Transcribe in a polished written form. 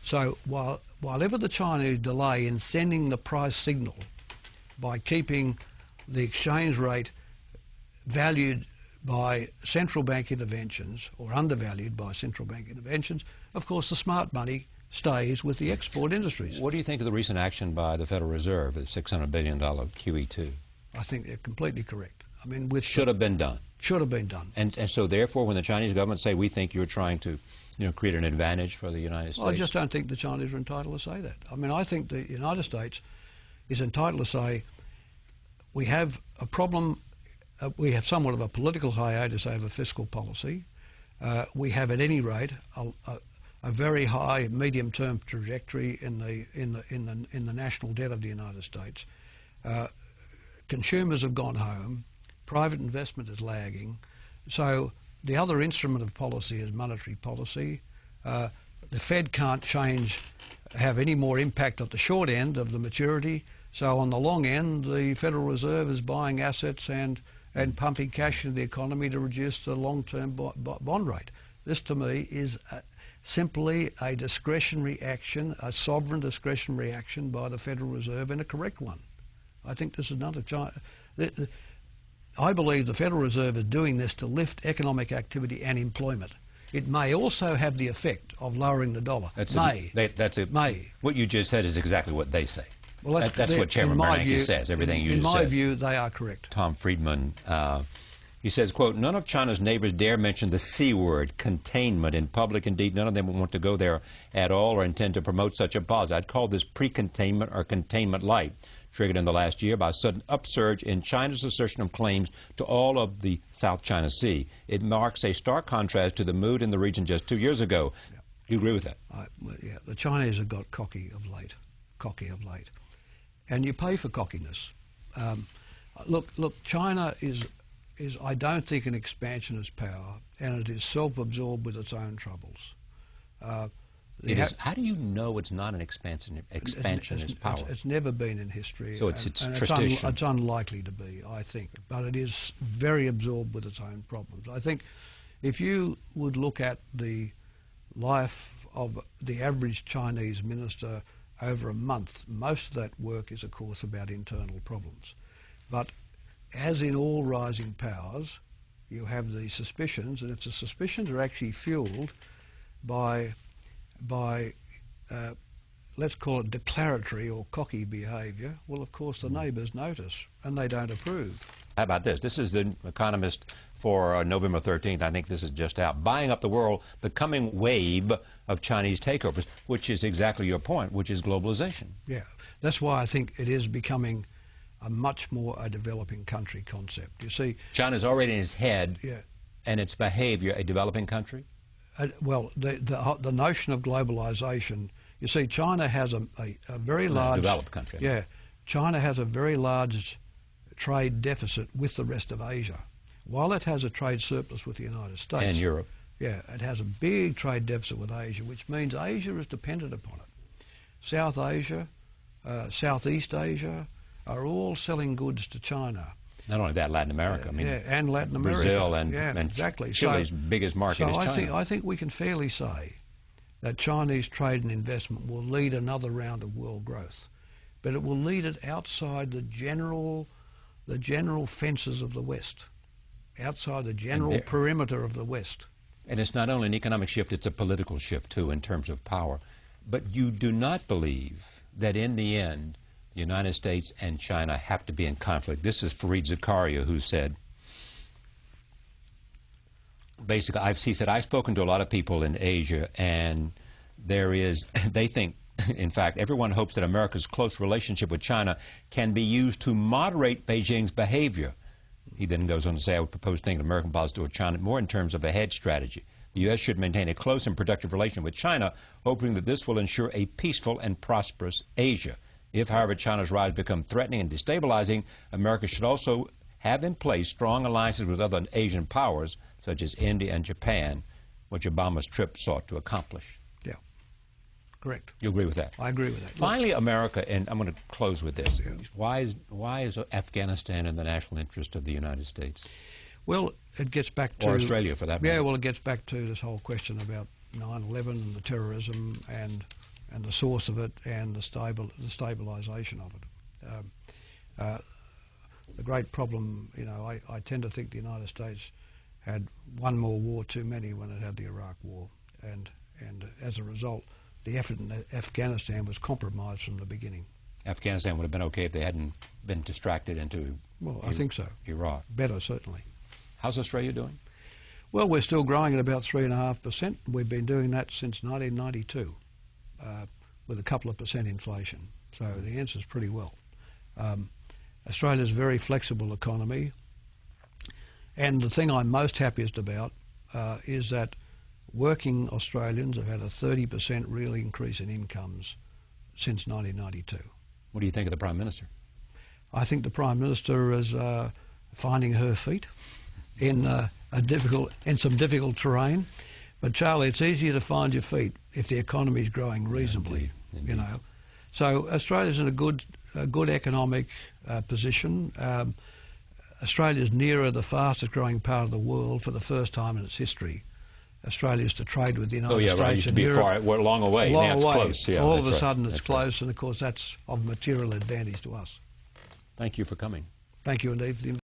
So while ever the Chinese delay in sending the price signal by keeping the exchange rate valued by central bank interventions or undervalued by central bank interventions, of course the smart money stays with the export industries. What do you think of the recent action by the Federal Reserve, the $600 billion QE2? I think they're completely correct. I mean, should have been done. Should have been done. And so therefore, when the Chinese government say, we think you're trying to create an advantage for the United States? Well, I just don't think the Chinese are entitled to say that. I mean, I think the United States is entitled to say, we have a problem, we have somewhat of a political hiatus over fiscal policy. We have, at any rate, a very high medium-term trajectory in the national debt of the United States. Consumers have gone home. Private investment is lagging. So the other instrument of policy is monetary policy. The Fed can't have any more impact at the short end of the maturity. So on the long end, the Federal Reserve is buying assets and pumping cash into the economy to reduce the long-term bond rate. This, to me, is simply a discretionary action, a sovereign discretionary action by the Federal Reserve, and a correct one. I think this is not a China. I believe the Federal Reserve is doing this to lift economic activity and employment. It may also have the effect of lowering the dollar. May. What you just said is exactly what they say. Well, that's what Chairman Bernanke says, everything you just said. In my view, they are correct. Tom Friedman, he says, quote, none of China's neighbors dare mention the C word, containment, in public. Indeed, none of them want to go there at all or intend to promote such a policy. I'd call this pre-containment or containment light, triggered in the last year by a sudden upsurge in China's assertion of claims to all of the South China Sea. It marks a stark contrast to the mood in the region just 2 years ago. Yeah. Do you agree with that? Yeah, the Chinese have got cocky of late. And you pay for cockiness. Look, China is I don't think an expansionist power, and it is self-absorbed with its own troubles. How do you know it's not an expansionist power? It's never been in history. So it's tradition. It's unlikely to be, I think. But it is very absorbed with its own problems. I think if you would look at the life of the average Chinese minister over a month, most of that work is, of course, about internal problems. But as in all rising powers, you have the suspicions, and if the suspicions are actually fueled by let's call it declaratory or cocky behaviour, well, of course, the neighbours notice, and they don't approve. How about this? This is the Economist for November 13th. I think this is just out. Buying up the world, the coming wave of Chinese takeovers, which is exactly your point, which is globalization. Yeah, that's why I think it is becoming a much more a developing country concept. You see, China's already in its head, and its behaviour a developing country? Well, the notion of globalization, you see, China has a very large... developed country. Yeah. China has a very large trade deficit with the rest of Asia. While it has a trade surplus with the United States... And Europe. Yeah, it has a big trade deficit with Asia, which means Asia is dependent upon it. South Asia, Southeast Asia are all selling goods to China. Not only that, Latin America. I mean, and Latin America. Brazil and exactly. Chile's biggest market is China. I think we can fairly say that Chinese trade and investment will lead another round of world growth, but it will lead it outside the general fences of the West, outside the general perimeter of the West. And it's not only an economic shift, it's a political shift too in terms of power. But you do not believe that in the end the United States and China have to be in conflict. This is Fareed Zakaria, who said, basically, he said, I've spoken to a lot of people in Asia, and they think, in fact, everyone hopes that America's close relationship with China can be used to moderate Beijing's behavior. He then goes on to say, I would propose thinking American policy toward China more in terms of a hedge strategy. The U.S. should maintain a close and productive relation with China, hoping that this will ensure a peaceful and prosperous Asia. If, however, China's rise becomes threatening and destabilizing, America should also have in place strong alliances with other Asian powers, such as India and Japan, which Obama's trip sought to accomplish. Yeah, correct. You agree with that? I agree with that. Finally, America, and I'm going to close with this. Yeah. Why is Afghanistan in the national interest of the United States? Well, it gets back to... Or Australia, for that matter. Yeah, well, it gets back to this whole question about 9/11 and the terrorism and and the source of it and the stabilisation of it. The great problem, you know, I tend to think the United States had one more war too many when it had the Iraq War, and as a result, the effort in Afghanistan was compromised from the beginning. Afghanistan would have been okay if they hadn't been distracted into I think so. Iraq. Better, certainly. How's Australia doing? Well, we're still growing at about 3.5%. We've been doing that since 1992, with a couple of percent inflation. So the answer is pretty well. Australia's a very flexible economy, and the thing I'm most happiest about is that working Australians have had a 30% real increase in incomes since 1992. What do you think of the Prime Minister? I think the Prime Minister is finding her feet in some difficult terrain. But Charlie, it's easier to find your feet if the economy is growing reasonably. Yeah, indeed. You know, so Australia's in a good economic position. Australia's nearer the fastest growing part of the world for the first time in its history. Australia's to trade with the United States right. It used to be Europe. far, long away. Now it's close. Yeah, All of a right. sudden it's That's close, and of course that's of material advantage to us. Thank you for coming. Thank you indeed for the invitation.